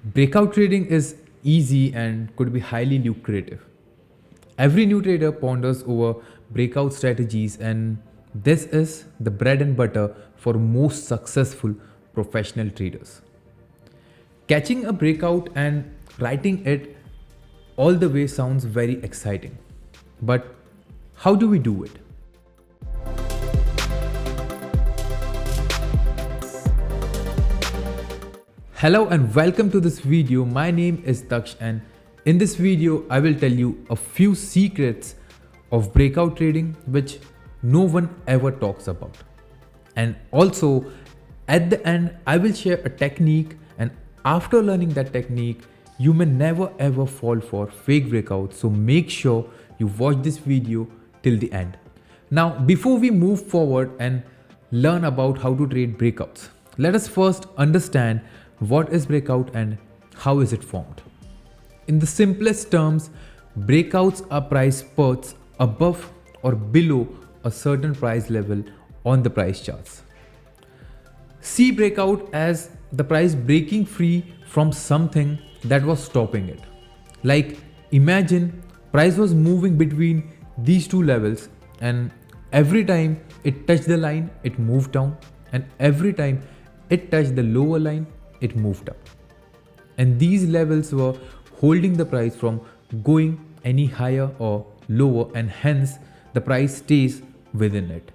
Breakout trading is easy and could be highly lucrative. Every new trader ponders over breakout strategies, and this is the bread and butter for most successful professional traders. Catching a breakout and writing it all the way sounds very exciting. But how do we do it? Hello and welcome to this video. My name is Daksh, and in this video I will tell you a few secrets of breakout trading which no one ever talks about. And also at the end I will share a technique, and after learning that technique you may never ever fall for fake breakouts. So make sure you watch this video till the end. Now before we move forward and learn about how to trade breakouts, let us first understand what is breakout and how is it formed. In the simplest terms, breakouts are price spurts above or below a certain price level on the price charts. See breakout as the price breaking free from something that was stopping it. Like imagine price was moving between these two levels, and every time it touched the line it moved down, and every time it touched the lower line it moved up. And these levels were holding the price from going any higher or lower, and hence the price stays within it.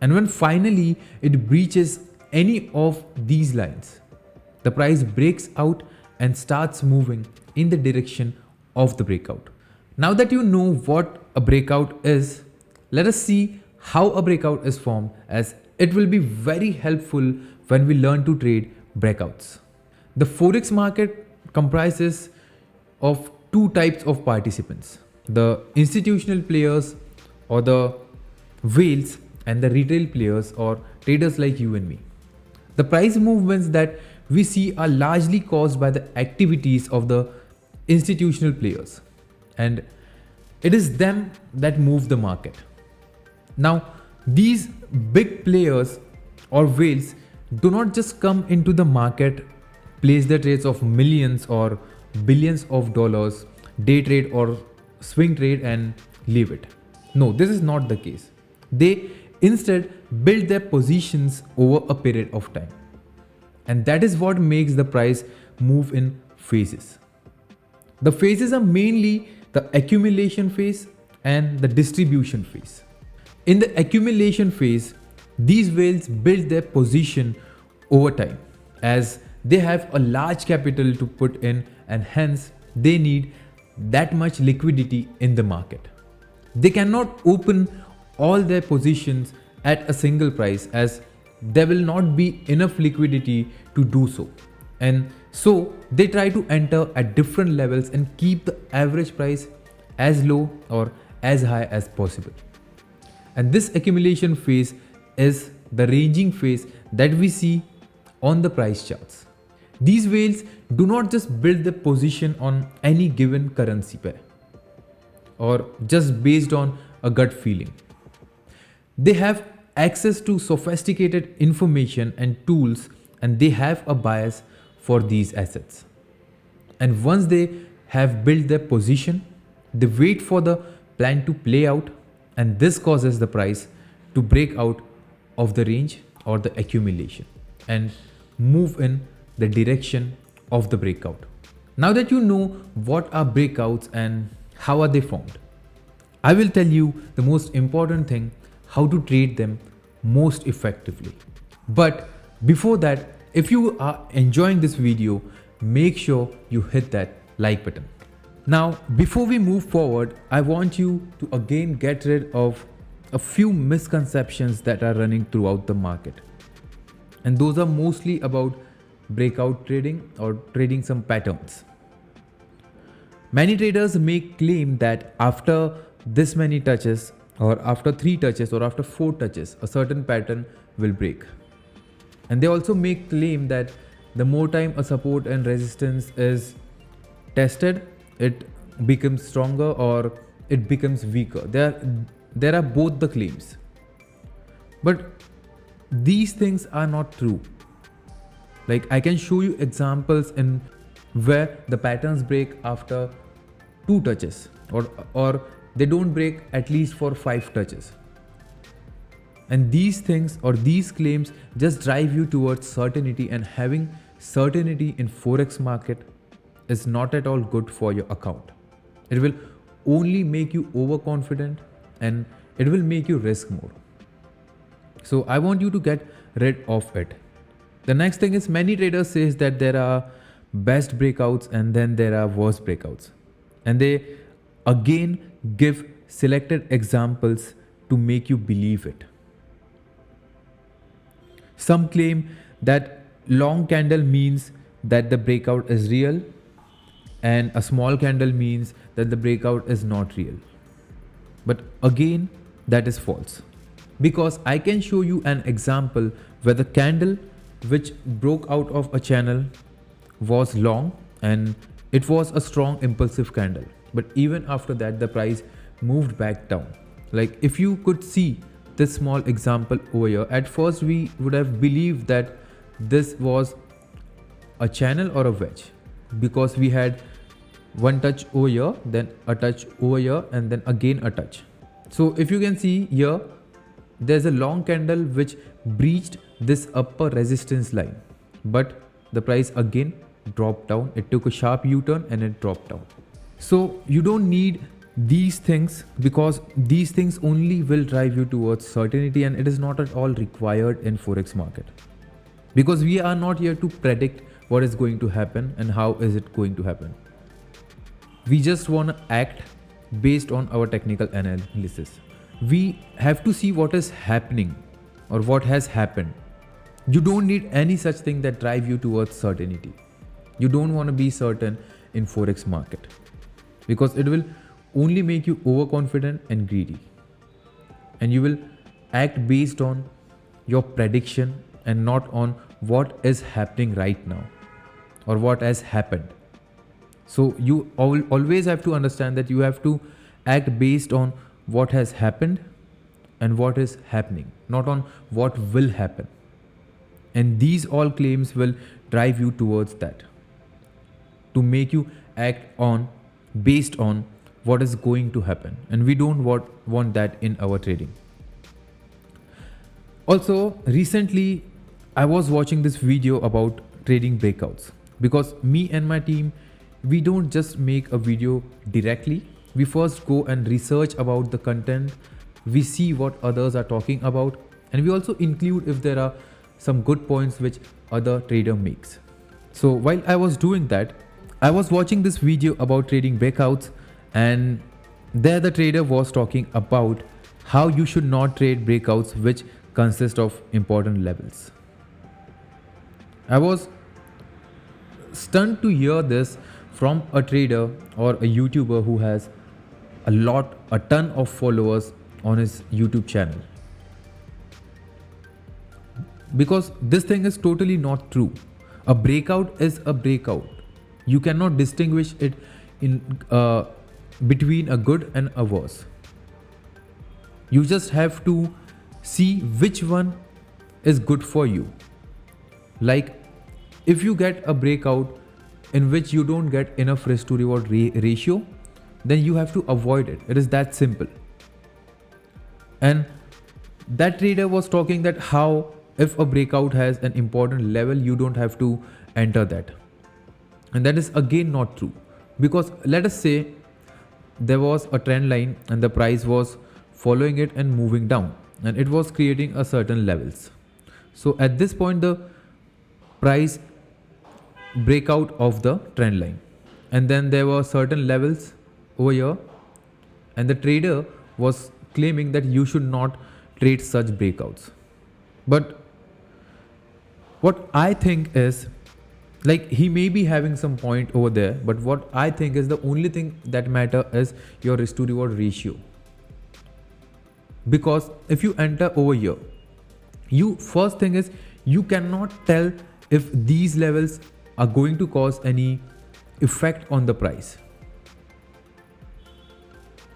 And when finally it breaches any of these lines, the price breaks out and starts moving in the direction of the breakout. Now that you know what a breakout is, let us see how a breakout is formed, as it will be very helpful when we learn to trade breakouts. The Forex market comprises of two types of participants: the institutional players or the whales, and the retail players or traders like you and me. The price movements that we see are largely caused by the activities of the institutional players, and it is them that move the market. Now, these big players or whales do not just come into the market, place their trades of millions or billions of dollars, day trade or swing trade and leave it. No, this is not the case. They instead build their positions over a period of time. And that is what makes the price move in phases. The phases are mainly the accumulation phase and the distribution phase. In the accumulation phase, these whales build their position over time, as they have a large capital to put in, and hence they need that much liquidity in the market. They cannot open all their positions at a single price, as there will not be enough liquidity to do so. And so they try to enter at different levels and keep the average price as low or as high as possible. And this accumulation phase is the ranging phase that we see on the price charts. These whales do not just build the position on any given currency pair or just based on a gut feeling. They have access to sophisticated information and tools, and they have a bias for these assets. And once they have built their position, they wait for the plan to play out, and this causes the price to break out of the range or the accumulation and move in the direction of the breakout. Now that you know what are breakouts and how are they formed, I will tell you the most important thing: how to trade them most effectively. But before that, if you are enjoying this video, make sure you hit that like button. Now, before we move forward, I want you to again get rid of a few misconceptions that are running throughout the market. And those are mostly about breakout trading or trading some patterns. Many traders make claim that after this many touches, or after 3 touches, or after 4 touches, a certain pattern will break. And they also make claim that the more time a support and resistance is tested, it becomes stronger or it becomes weaker. There are both the claims. But these things are not true. Like I can show you examples in where the patterns break after 2 touches, or they don't break at least for 5 touches. And these things or these claims just drive you towards certainty, and having certainty in Forex market is not at all good for your account. It will only make you overconfident and it will make you risk more. So I want you to get rid of it. The next thing is, many traders says that there are best breakouts and then there are worst breakouts. And they again give selected examples to make you believe it. Some claim that long candle means that the breakout is real and a small candle means that the breakout is not real. But again, that is false. Because I can show you an example where the candle which broke out of a channel was long and it was a strong impulsive candle. But even after that, the price moved back down. Like if you could see this small example over here, at first we would have believed that this was a channel or a wedge, because we had one touch over here, then a touch over here, and then again a touch. So if you can see here, there's a long candle which breached this upper resistance line, but the price again dropped down. It took a sharp U-turn and it dropped down. So you don't need these things, because these things only will drive you towards certainty, and it is not at all required in Forex market, because we are not here to predict what is going to happen and how is it going to happen. We just want to act based on our technical analysis. We have to see what is happening or what has happened. You don't need any such thing that drive you towards certainty. You don't want to be certain in Forex market, because it will only make you overconfident and greedy. And you will act based on your prediction and not on what is happening right now or what has happened. So you always have to understand that you have to act based on what has happened and what is happening, not on what will happen. And these all claims will drive you towards that, to make you act on based on what is going to happen. And we don't want that in our trading. Also, recently I was watching this video about trading breakouts, because me and my team, we don't just make a video directly. We first go and research about the content. We see what others are talking about, and we also include if there are some good points which other trader makes. So while I was doing that, I was watching this video about trading breakouts, and there the trader was talking about how you should not trade breakouts which consist of important levels. I was stunned to hear this from a trader or a YouTuber who has a ton of followers on his YouTube channel. Because this thing is totally not true. A breakout is a breakout. You cannot distinguish it in between a good and a worse. You just have to see which one is good for you. Like if you get a breakout in which you don't get enough risk to reward ratio, then you have to avoid it. It is that simple. And that trader was talking that how if a breakout has an important level, you don't have to enter that. And that is again not true, because let us say there was a trend line and the price was following it and moving down, and it was creating a certain levels. So at this point the price break out of the trend line, and then there were certain levels over here, and the trader was claiming that you should not trade such breakouts. But what I think is, like, he may be having some point over there, but what I think is the only thing that matter is your risk to reward ratio. Because if you enter over here, first thing is you cannot tell if these levels are going to cause any effect on the price.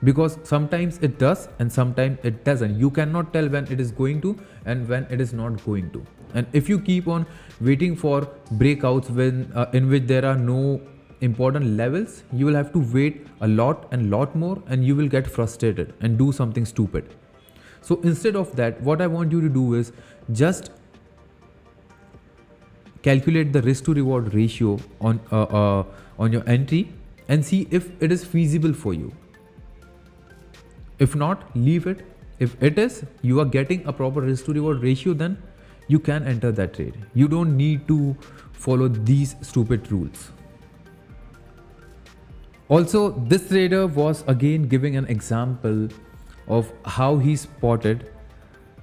because sometimes it does and sometimes it doesn't. You cannot tell when it is going to and when it is not going to. And if you keep on waiting for breakouts when in which there are no important levels, you will have to wait a lot and lot more, and you will get frustrated and do something stupid. So instead of that, what I want you to do is just calculate the risk to reward ratio on your entry and see if it is feasible for you. If not, leave it. If it is, you are getting a proper risk to reward ratio, then you can enter that trade. You don't need to follow these stupid rules. Also, this trader was again giving an example of how he spotted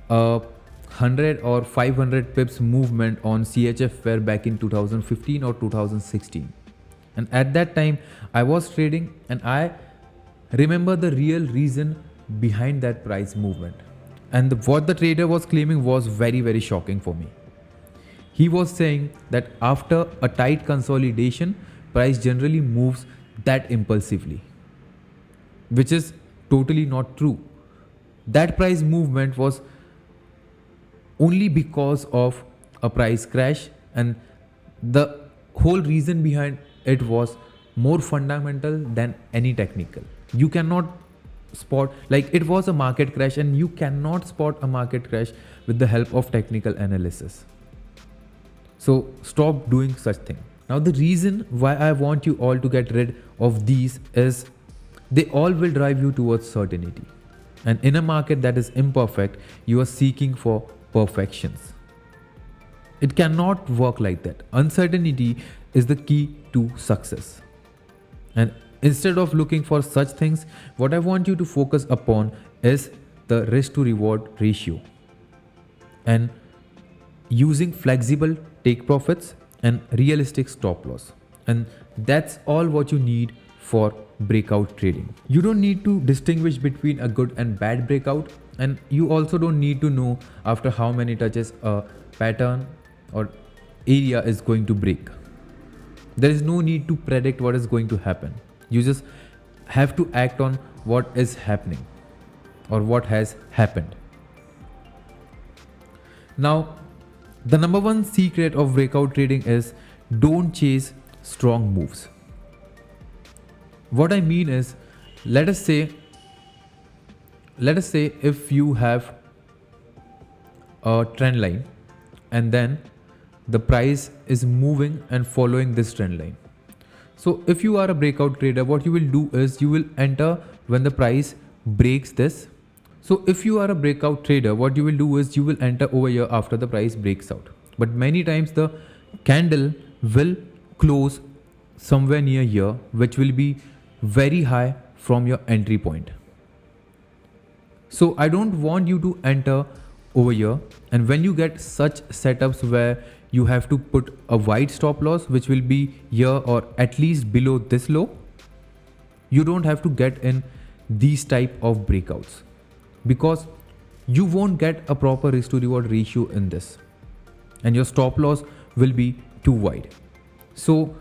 a 100 or 500 pips movement on CHF fair back in 2015 or 2016. And at that time I was trading, and I remember the real reason behind that price movement. And what the trader was claiming was very, very shocking for me. He was saying that after a tight consolidation, price generally moves that impulsively, which is totally not true. That price movement was only because of a price crash, and the whole reason behind it was more fundamental than any technical. You cannot spot, like, it was a market crash, and you cannot spot a market crash with the help of technical analysis. So stop doing such thing. Now the reason why I want you all to get rid of these is they all will drive you towards certainty. And in a market that is imperfect, you are seeking for perfections. It cannot work like that. Uncertainty is the key to success. And instead of looking for such things, what I want you to focus upon is the risk to reward ratio and using flexible take profits and realistic stop loss. And that's all what you need for breakout trading. You don't need to distinguish between a good and bad breakout, and you also don't need to know after how many touches a pattern or area is going to break. There is no need to predict what is going to happen. You just have to act on what is happening or what has happened. Now, the number one secret of breakout trading is don't chase strong moves. What I mean is, let us say if you have a trend line and then the price is moving and following this trend line. So if you are a breakout trader, what you will do is you will enter when the price breaks this. So if you are a breakout trader, what you will do is you will enter over here after the price breaks out. But many times the candle will close somewhere near here, which will be very high from your entry point. So I don't want you to enter over here. And when you get such setups where you have to put a wide stop loss, which will be here or at least below this low, you don't have to get in these type of breakouts, because you won't get a proper risk to reward ratio in this, and your stop loss will be too wide. So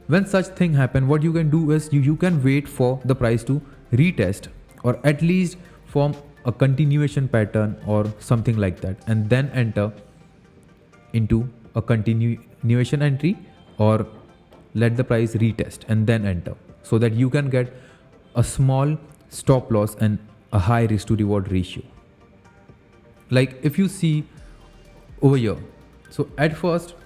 when such thing happen, what you can do is you can wait for the price to retest or at least form a continuation pattern or something like that, and then enter into a continuation entry, or let the price retest and then enter, so that you can get a small stop loss and a high risk to reward ratio. Like if you see over here, so at first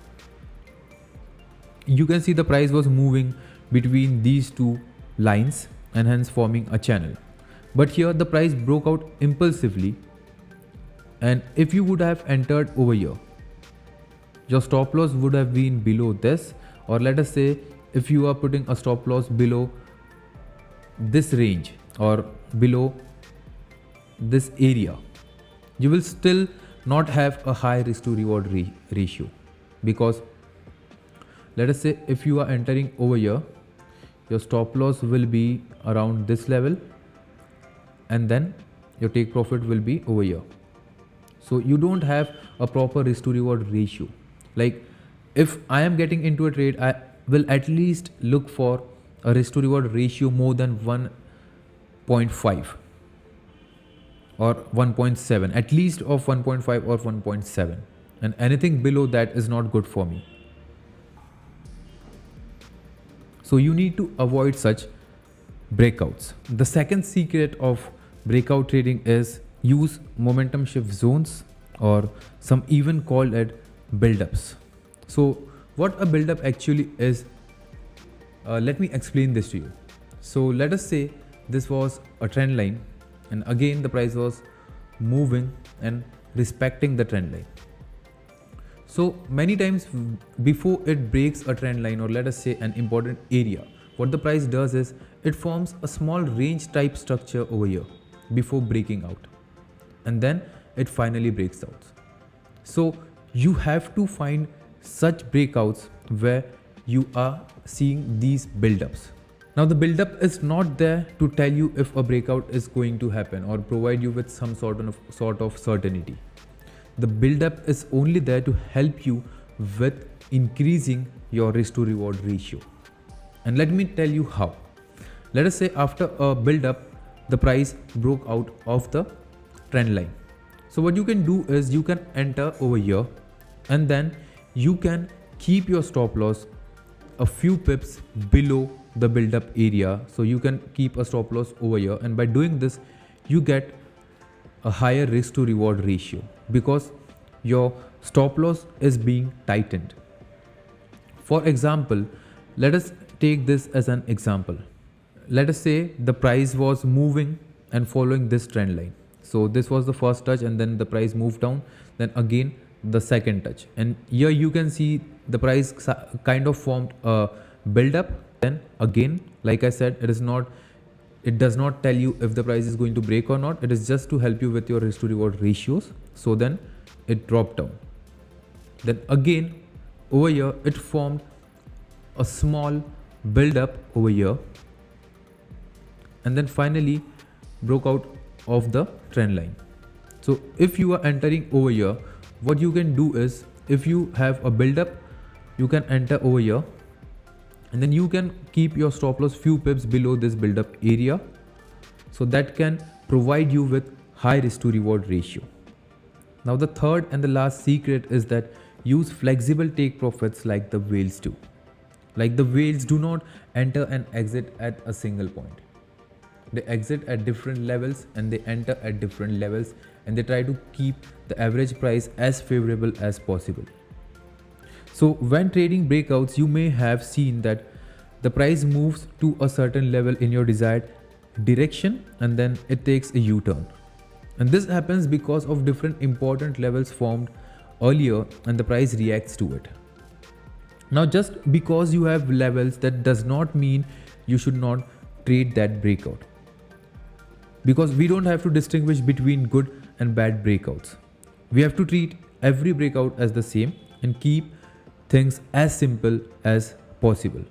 you can see the price was moving between these two lines and hence forming a channel. But here the price broke out impulsively, and if you would have entered over here, your stop loss would have been below this, or let us say if you are putting a stop loss below this range or below this area, you will still not have a high risk to reward ratio, because let us say if you are entering over here, your stop loss will be around this level and then your take profit will be over here. So you don't have a proper risk to reward ratio. Like if I am getting into a trade, I will at least look for a risk to reward ratio more than 1 1.5 or 1.7, at least of 1.5 or 1.7, and anything below that is not good for me. So you need to avoid such breakouts. The second secret of breakout trading is use momentum shift zones, or some even call it build-ups. So what a build-up actually is, let me explain this to you. So let us say this was a trend line, and again the price was moving and respecting the trend line. So many times before it breaks a trend line, or let us say an important area, what the price does is it forms a small range type structure over here before breaking out, and then it finally breaks out. So you have to find such breakouts where you are seeing these build-ups. Now the build-up is not there to tell you if a breakout is going to happen or provide you with some sort of certainty. The build-up is only there to help you with increasing your risk to reward ratio. And let me tell you how. Let us say after a build-up, the price broke out of the trend line. So what you can do is you can enter over here, and then you can keep your stop loss a few pips below the build-up area. So you can keep a stop loss over here, and by doing this you get a higher risk to reward ratio because your stop loss is being tightened. For example, let us take this as an example. Let us say the price was moving and following this trend line. So this was the first touch, and then the price moved down, then again the second touch, and here you can see the price kind of formed a build up. Then again, like I said, it does not tell you if the price is going to break or not. It is just to help you with your risk to reward ratios. So then it dropped down. Then again over here it formed a small build up over here, and then finally broke out of the trend line. So if you are entering over here, what you can do is, if you have a build up, you can enter over here, and then you can keep your stop loss few pips below this build up area. So that can provide you with high risk to reward ratio. Now the third and the last secret is that use flexible take profits like the whales do. Like the whales do not enter and exit at a single point. They exit at different levels and they enter at different levels, and they try to keep the average price as favorable as possible. So when trading breakouts, you may have seen that the price moves to a certain level in your desired direction, and then it takes a U-turn. And this happens because of different important levels formed earlier, and the price reacts to it. Now just because you have levels, that does not mean you should not trade that breakout, because we don't have to distinguish between good and bad breakouts. We have to treat every breakout as the same and keep things as simple as possible.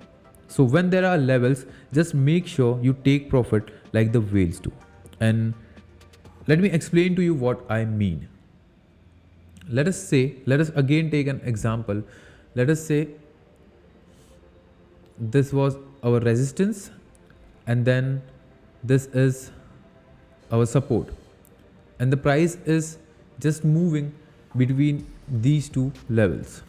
So when there are levels, just make sure you take profit like the whales do. And let me explain to you what I mean. Let us again take an example. Let us say this was our resistance, and then this is our support, and the price is just moving between these two levels.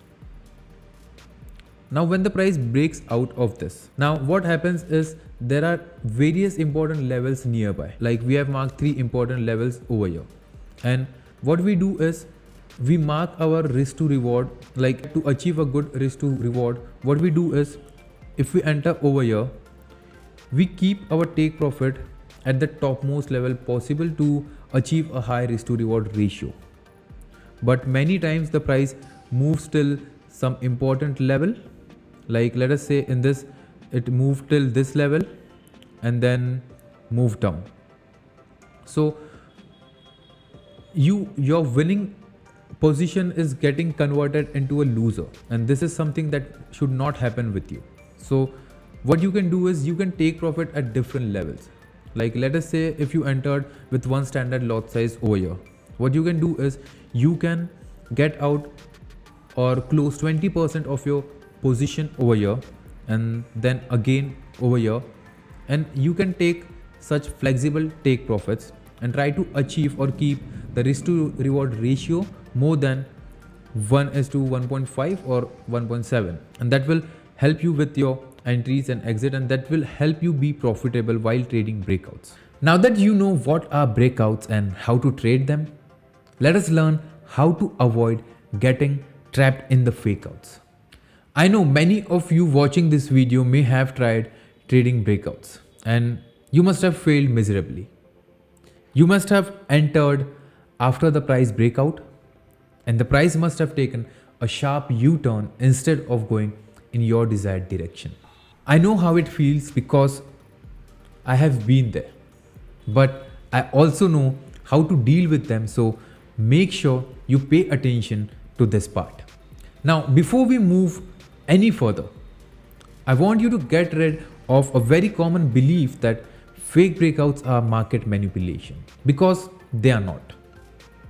Now when the price breaks out of this, now what happens is there are various important levels nearby. Like we have marked 3 important levels over here, and what we do is we mark our risk to reward. Like to achieve a good risk to reward, what we do is, if we enter over here, we keep our take profit at the topmost level possible to achieve a high risk to reward ratio. But many times the price moves till some important level. Like let us say in this, it moved till this level and then moved down. So your winning position is getting converted into a loser, and this is something that should not happen with you. So what you can do is you can take profit at different levels. Like let us say if you entered with one standard lot size over here, what you can do is you can get out or close 20% of your position over here, and then again over here, and you can take such flexible take profits and try to achieve or keep the risk to reward ratio more than 1:1.5 or 1.7, and that will help you with your entries and exit, and that will help you be profitable while trading breakouts. Now that you know what are breakouts and how to trade them, let us learn how to avoid getting trapped in the fakeouts. I know many of you watching this video may have tried trading breakouts and you must have failed miserably. You must have entered after the price breakout and the price must have taken a sharp U-turn instead of going in your desired direction. I know how it feels because I have been there, but I also know how to deal with them, so make sure you pay attention to this part. Now, before we move any further, I want you to get rid of a very common belief that fake breakouts are market manipulation, because they are not.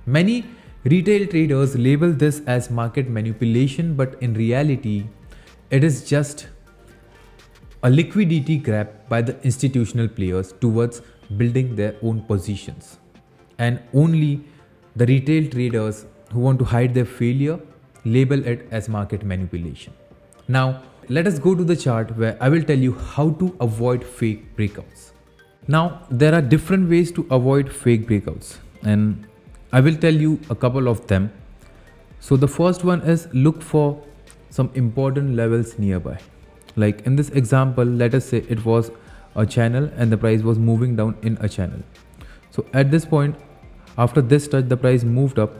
Many retail traders label this as market manipulation, but in reality, it is just a liquidity grab by the institutional players towards building their own positions. And only the retail traders who want to hide their failure label it as market manipulation. Now, let us go to the chart where I will tell you how to avoid fake breakouts. Now, there are different ways to avoid fake breakouts, and I will tell you a couple of them. So the first one is look for some important levels nearby. Like in this example, let us say it was a channel and the price was moving down in a channel. So at this point, after this touch, the price moved up,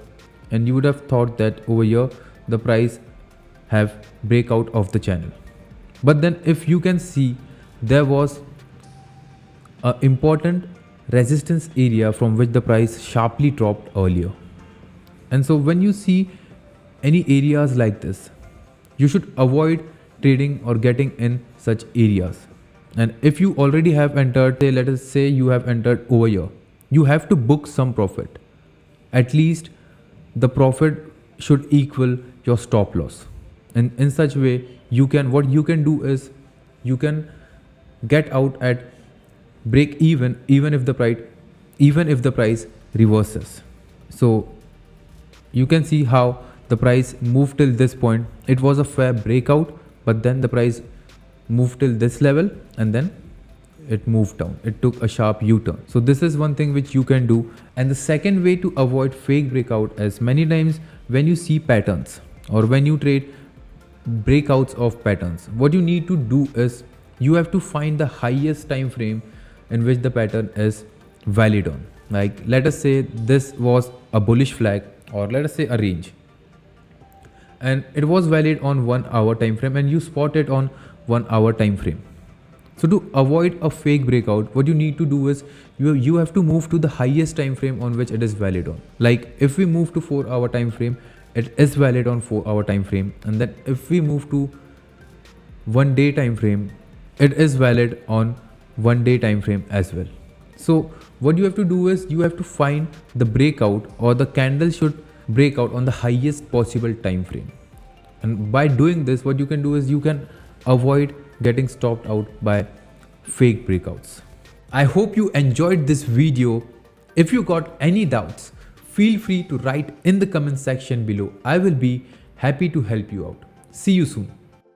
and you would have thought that over here the price have breakout of the channel. But then if you can see, there was an important resistance area from which the price sharply dropped earlier. And so when you see any areas like this, you should avoid trading or getting in such areas. And if you already have entered, say, let us say you have entered over here, you have to book some profit. At least the profit should equal your stop loss. And in such way, what you can do is you can get out at break even if the price reverses. So you can see how the price moved till this point. It was a fair breakout, but then the price moved till this level and then it moved down. It took a sharp U-turn. So this is one thing which you can do. And the second way to avoid fake breakout is, many times when you see patterns or when you trade breakouts of patterns, what you need to do is you have to find the highest time frame in which the pattern is valid on. Like let us say this was a bullish flag, or let us say a range, and it was valid on 1 hour time frame, and you spot it on 1 hour time frame. So to avoid a fake breakout, what you need to do is you have to move to the highest time frame on which it is valid on. Like if we move to 4 hour time frame, it is valid on 4 hour time frame, and then if we move to 1 day time frame, it is valid on 1 day time frame as well. So what you have to do is you have to find the breakout, or the candle should break out on the highest possible time frame. And by doing this, what you can do is you can avoid getting stopped out by fake breakouts. I hope you enjoyed this video. If you got any doubts, feel free to write in the comment section below. I will be happy to help you out. See you soon.